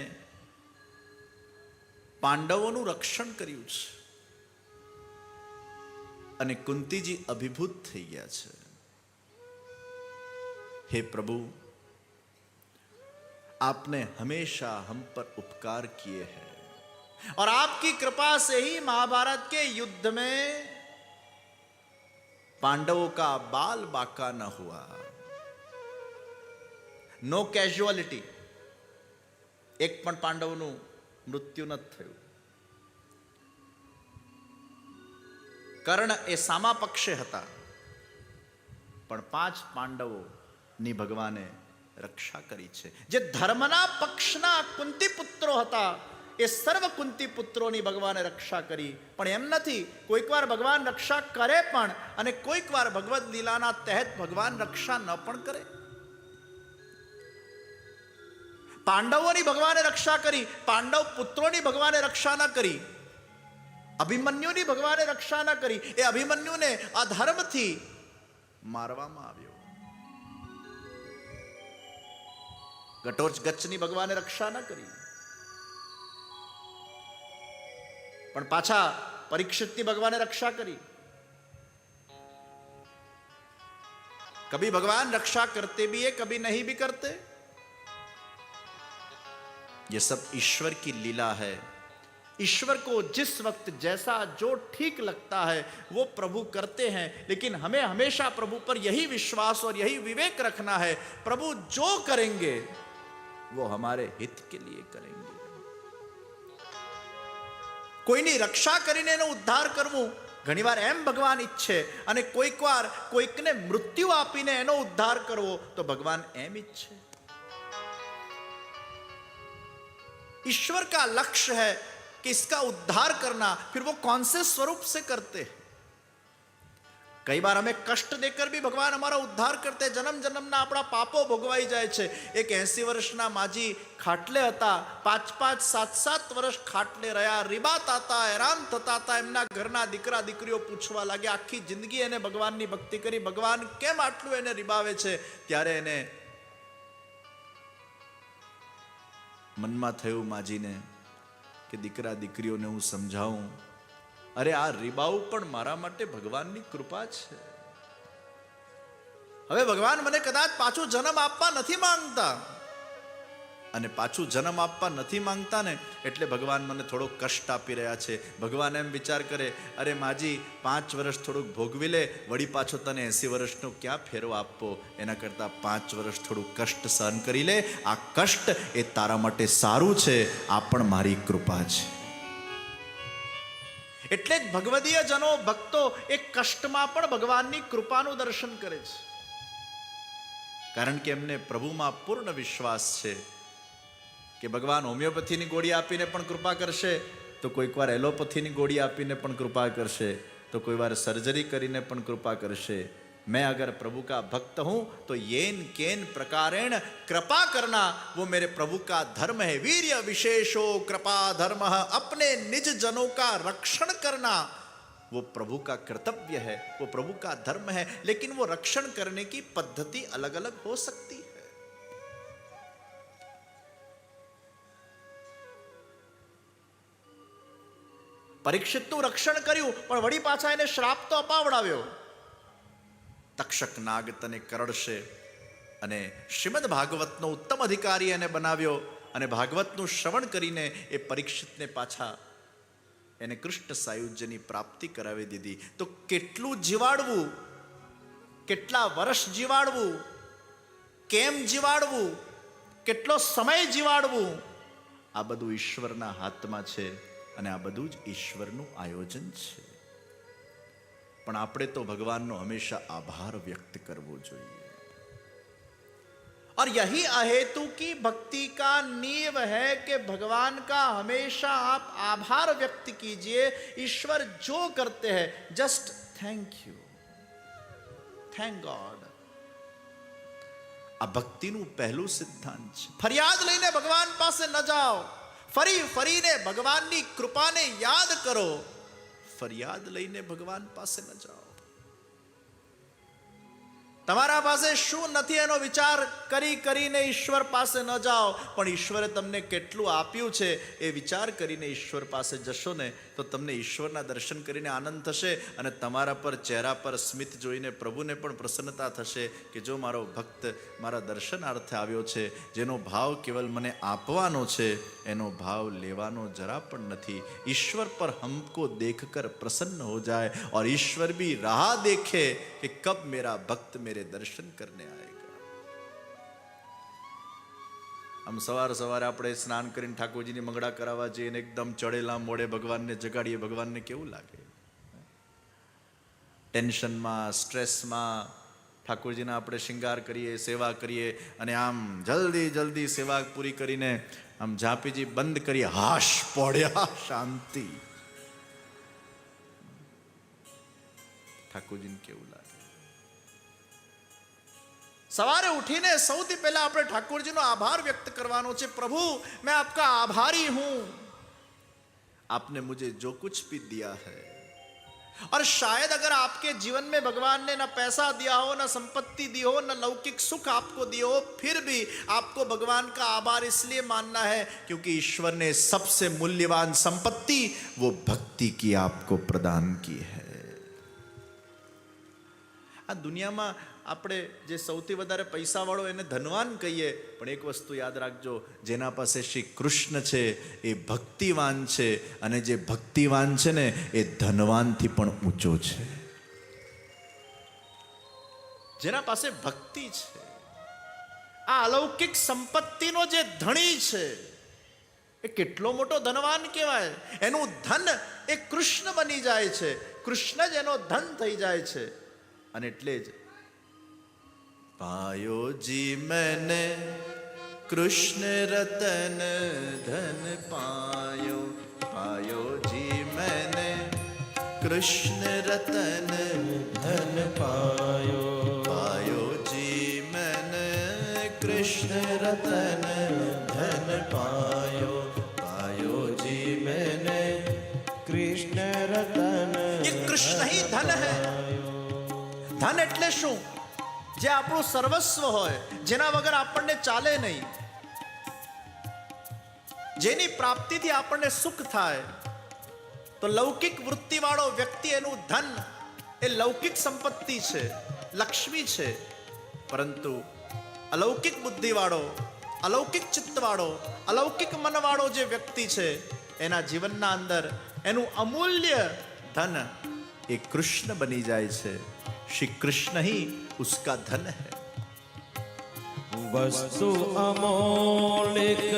Speaker 1: पांडवोનું रक्षण કર્યું છે અને कुंतीजी अभिभूत થઈ ગયા છે। हे प्रभु, आपने हमेशा हम पर उपकार किए हैं और आपकी कृपा से ही महाभारत के युद्ध में पांडवों का बाल बाका न हुआ। नो कैजुअलिटी, एक पण पांडवों मृत्यु न थयुं। कर्ण ए सामा पक्षे हता पण 5 पांडवों ની ભગવાને રક્ષા કરી છે। જે ધર્મના પક્ષના કુંતી પુત્રો હતા એ સર્વ કુંતી પુત્રોની ભગવાને રક્ષા કરી। પણ એમ નથી, કોઈક વાર ભગવાન રક્ષા કરે પણ અને કોઈક વાર ભગવદ લીલાના તહેત ભગવાન રક્ષા ન પણ કરે। પાંડવોની ભગવાને રક્ષા કરી, પાંડવ પુત્રોની ભગવાને રક્ષા ન કરી। અભિમન્યુની ભગવાને રક્ષા ન કરી। એ અભિમન્યુને અધર્મથી મારવામાં આવ્યો। ઘટોત્કચની ભગવાને રક્ષા ન કરી પણ પાછા પરીક્ષિતની ભગવાને રક્ષા કરી। कभी भगवान रक्षा करते भी है, कभी नहीं भी करते। ये सब ईश्वर की लीला है। ईश्वर को जिस वक्त जैसा जो ठीक लगता है वो प्रभु करते हैं, लेकिन हमें हमेशा प्रभु पर यही विश्वास और यही विवेक रखना है, प्रभु जो करेंगे वो हमारे हित के लिए करेंगे। कोईनी रक्षा करीने एनो उद्धार करवू घणीवार एम भगवान इच्छे अने कोईक वार कोईकने मृत्यु आपीने एनो उद्धार करवो तो भगवान एम इच्छे। ईश्वर का लक्ष्य है कि इसका उद्धार करना, फिर वो कौन से स्वरूप से करते हैं। कई बार हमें कष्ट देकर भी भगवान हमारा उद्धार करते हैं। जन्म जन्मना अपना पापो भोगवाई जाए छे। एक 80 वर्षना माजी खाटले हता, 5-5, 7-7 वर्ष खाटले रह्या, રીબાતા હતા, હેરાન થતા હતા। એમના ઘરના દીકરા દીકરીઓ પૂછવા લાગ્યા, આખી જિંદગી એને ભગવાનની ભક્તિ કરી, ભગવાન કેમ આટલું એને રીબાવે છે? ત્યારે એને મનમાં થયું માજીને કે દીકરા દીકરીઓને હું સમજાવું, અરે આ રીબાવું પણ મારા માટે ભગવાનની કૃપા છે। હવે ભગવાન મને કદાચ પાછું જન્મ આપવા નથી માંગતા અને પાછું જન્મ આપવા નથી માંગતા ને એટલે ભગવાન મને થોડો કષ્ટ આપી રહ્યા છે। ભગવાન એમ વિચાર કરે, અરે માજી 5 વર્ષ થોડુંક ભોગવી લે, વળી પાછો તને 80 વર્ષનો ક્યાં ફેરો આપવો? એના કરતા 5 વર્ષ થોડું કષ્ટ સહન કરી લે। આ કષ્ટ એ તારા માટે સારું છે, આ પણ મારી કૃપા છે। એટલે જ ભગવદીય જનો ભક્તો એક કષ્ટમાં પણ ભગવાનની કૃપાનું દર્શન કરે છે, કારણ કે એમને પ્રભુમાં પૂર્ણ વિશ્વાસ છે કે ભગવાન હોમિયોપેથીની गोड़ी આપીને પણ કૃપા કરશે, તો કોઈક વાર એલોપેથીની गोड़ी આપીને પણ કૃપા કરશે, તો કોઈ વાર સર્જરી કરીને પણ કૃપા કરશે। मैं अगर प्रभु का भक्त हूं तो येन केन प्रकारेण कृपा करना वो मेरे प्रभु का धर्म है। वीर्य विशेषो कृपा धर्म, अपने निज जनों का रक्षण करना वो प्रभु का कर्तव्य है, वो प्रभु का धर्म है। लेकिन वो रक्षण करने की पद्धति अलग अलग हो सकती है। પરીક્ષિતનું રક્ષણ કર્યું, પણ વળી પાછા એને શ્રાપ તો અપાવડાવ્યો. તક્ષક નાગ તને કરડશે. અને શ્રીમદ ભાગવતનો ઉત્તમ અધિકારી એને બનાવ્યો, અને ભાગવતનું શ્રવણ કરીને એ પરીક્ષિતને પાછા એને કૃષ્ણ સાયુજ્યની પ્રાપ્તિ કરાવી દીધી. તો કેટલું જીવાડવું, કેટલા વર્ષ જીવાડવું, કેમ જીવાડવું, કેટલો સમય જીવાડવું, આ બધું ઈશ્વરના હાથમાં છે, અને આ બધું જ ઈશ્વરનું આયોજન છે. પણ આપણે તો ભગવાનનો હંમેશા આભાર વ્યક્ત કરવો જોઈએ. और यही अहेतु की भक्ति का नींव है कि भगवान का हमेशा आप आभार व्यक्त कीजिए. ईश्वर जो करते हैं just thank you, thank God. આ ભક્તિનું પહેલું સિદ્ધાંત છે. ફરિયાદ લઈને ભગવાન પાસે ન જાઓ, ફરી ફરીને ભગવાનની કૃપાને યાદ કરો. ફરિયાદ લઈને ભગવાન પાસે ન જાઓ. તમારા પાસે શું નથી એનો વિચાર કરી કરીને ઈશ્વર પાસે ન જાઓ, પણ ઈશ્વરે તમને કેટલું આપ્યું છે એ વિચાર કરીને ઈશ્વર પાસે જશો ને, તો તમને ઈશ્વરના દર્શન કરીને આનંદ થશે, અને તમારા પર ચહેરા પર સ્મિત જોઈને પ્રભુને પણ પ્રસન્નતા થશે કે જો મારો ભક્ત મારા દર્શનાર્થે આવ્યો છે, જેનો ભાવ કેવલ મને આપવાનો છે, એનો ભાવ લેવાનો જરા પણ નથી. ઈશ્વર પર હમકો દેખકર પ્રસન્ન હો જાય, और ईश्वर भी राह देखे कि कब मेरा भक्त मेरे दर्शन करने आएगा. આમ સવારે આપણે સ્નાન કરીને ઠાકોરજીની મંગળા કરાવવા જઈએ અને એકદમ ચડેલા મોડે ભગવાનને જગાડીએ, ભગવાનને કેવું લાગે? ટેન્શનમાં, સ્ટ્રેસમાં ઠાકોરજીના આપણે શૃંગાર કરીએ, સેવા કરીએ, અને આમ જલ્દી સેવા પૂરી કરીને આમ ઝાંપીજી બંધ કરીએ, હાશ પડ્યા, શાંતિ. ઠાકોરજીને કેવું લાગે? સવારે ઉઠીને સૌથી પહેલા આપણે ઠાકોરજીનો આભાર વ્યક્ત કરવાનો છે. પ્રભુ मैं आपका आभारी हूं, आपने मुझे जो कुछ भी दिया है. और शायद अगर आपके जीवन में भगवान ने न पैसा दिया हो, न संपत्ति दी हो, न लौकिक सुख आपको दिया हो, फिर भी आपको भगवान का आभार इसलिए मानना है क्योंकि ईश्वर ने सबसे मूल्यवान संपत्ति वो भक्ति की आपको प्रदान की है. આ દુનિયામાં આપણે જે સૌથી વધારે પૈસાવાળો એને ધનવાન કહીએ, પણ એક વસ્તુ યાદ રાખજો, જેના પાસે શ્રી કૃષ્ણ છે એ ભક્તિવાન છે, અને જે ભક્તિવાન છે ને એ ધનવાનથી પણ ઊંચો છે. જેના પાસે ભક્તિ છે, આ અલૌકિક સંપત્તિનો જે ધણી છે, એ કેટલો મોટો ધનવાન કહેવાય. એનું ધન એ કૃષ્ણ બની જાય છે, કૃષ્ણ જ એનો ધન થઈ જાય છે. અને એટલે જ पायो जी मैंने कृष्ण रतन धन पायो, पायो जी मैंने कृष्ण रतन
Speaker 2: ધન પાયો,
Speaker 1: पायो जी मैंने कृष्ण
Speaker 2: રતન ધન પાયો, પાયો જી મેને કૃષ્ણ રતન.
Speaker 1: ये कृष्ण ही धन है. धन એટલે શું? જે આપણું સર્વસ્વ હોય, જેના વગર આપણને ચાલે નહીં, જેની પ્રાપ્તિથી આપણને સુખ થાય. તો લૌકિક વૃત્તિવાળો વ્યક્તિ એનું ધન એ લૌકિક સંપત્તિ છે, લક્ષ્મી છે. પરંતુ અલૌકિક બુદ્ધિવાળો, અલૌકિક ચિત્તવાળો, અલૌકિક મનવાળો જે વ્યક્તિ છે, એના જીવનના અંદર એનું અમૂલ્ય ધન એ કૃષ્ણ બની જાય છે. श्री कृष्ण ही उसका धन है.
Speaker 2: वस्तु अमोलिक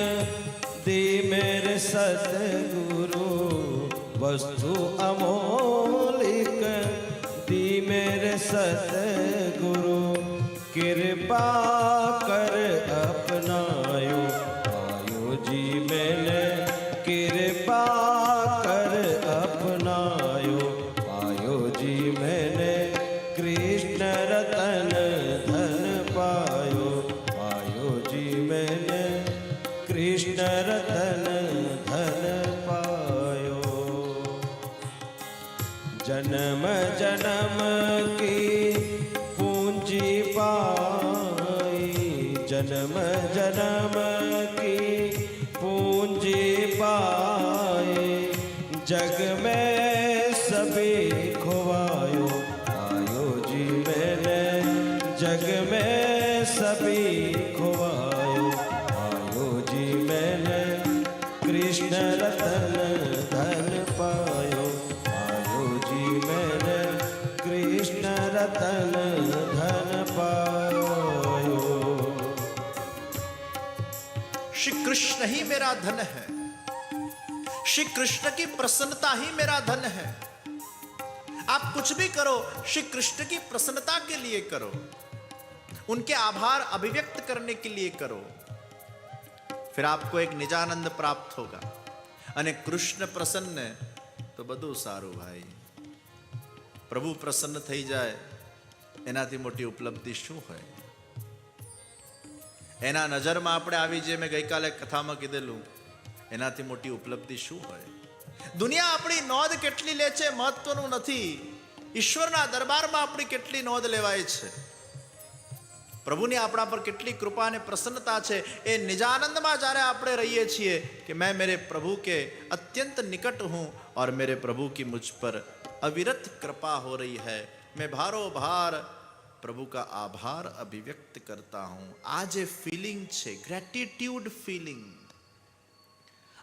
Speaker 2: दी मेरे सतगुरु, वस्तु अमोलिक दी मेरे सतगुरु, कृपा कर अपनायो, पायो जी मैंने कृपा कर अपनायो, पायो जी मैंने कृष्ण रतन धन पायो, पायो जी मैंने कृष्ण रतन धन पायो. जन्म जन्म की पूंजी पाई, जन्म जन्म की पूंजी पाई, जग में सभी खोवायो आयो जी मैंने जग में सभी खोवायो आयो जी मैंने कृष्ण रतन धन पायो आयो जी मैंने कृष्ण रतन धन पायो।
Speaker 1: श्री कृष्ण ही मेरा धन है, श्री कृष्ण की प्रसन्नता ही मेरा धन है। आप कुछ भी करो श्री कृष्ण की प्रसन्नता के लिए करो, उनके आभार अभिव्यक्त करने के लिए करो, फिर आपको एक निजानंद प्राप्त होगा। अने कृष्ण प्रसन्न तो बधु सारू भाई। प्रभु प्रसन्न थई जाए एनाथी मोटी उपलब्धि शुं होय? एना नजरमा आपणे आवी जे मैं गई काले कथा में कीधेलुं एनाथी मोटी उपलब्धि शुं होय? दुनिया अपनी नोंध केटली ले छे महत्वनुं नथी, ईश्वरना दरबारमां आपणी केटली नोंध लेवाय छे, प्रभुनी आपणा पर केटली कृपा ने प्रसन्नता छे। ए निजानंदमां ज्यारे आपणे रहीए छीए कि मैं मेरे प्रभु के अत्यंत निकट हूं और मेरे प्रभु की मुझ पर अविरत कृपा हो रही है, मैं भारो भार प्रभु का आभार अभिव्यक्त करता हूं। आज ए फीलिंग छे ग्रेटिट्यूड फीलिंग,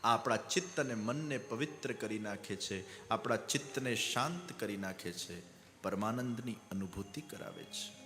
Speaker 1: આપણા ચિત્ત અને મનને પવિત્ર કરી નાખે છે, આપણા ચિત્તને શાંત કરી નાખે છે, પરમાનંદની અનુભૂતિ કરાવે છે।